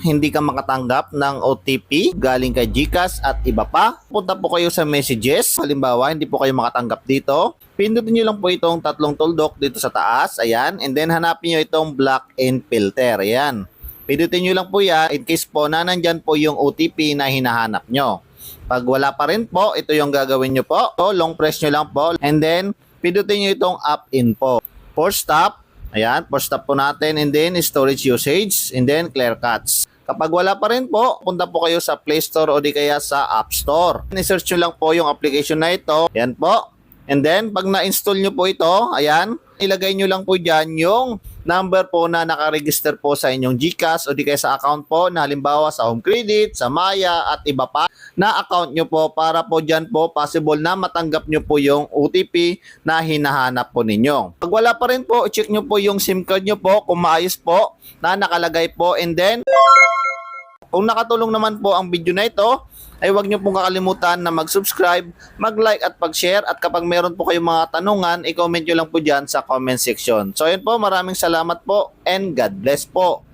hindi ka makatanggap ng OTP galing kay GCash at iba pa, punta po kayo sa messages. Halimbawa, hindi po kayo makatanggap dito. Pindutin nyo lang po itong tatlong tuldok dito sa taas. Ayan. And then hanapin nyo itong block and filter. Ayan. Pindutin nyo lang po yan in case po na nandyan po yung OTP na hinahanap nyo. Pag wala pa rin po, ito yung gagawin nyo po. So, long press nyo lang po. And then, pindutin nyo itong app info. Force stop. Ayan, force stop po natin. And then, storage usage. And then, clear cuts. Kapag wala pa rin po, punta po kayo sa Play Store o di kaya sa App Store. I-search nyo lang po yung application na ito. Ayan po. And then, pag na-install nyo po ito, ayan, ilagay nyo lang po dyan yung number po na nakaregister po sa inyong GCash o di kaya sa account po na halimbawa sa Home Credit, sa Maya at iba pa na account nyo po para po dyan po possible na matanggap nyo po yung OTP na hinahanap po ninyo. Pag wala pa rin po, check nyo po yung SIM card nyo po kung maayos po na nakalagay po, and then kung nakatulong naman po ang video na ito, ay huwag nyo pong kakalimutan na mag-subscribe, mag-like at pag-share, at kapag meron po kayong mga tanungan, i-comment nyo lang po dyan sa comment section. So yun po, maraming salamat po and God bless po.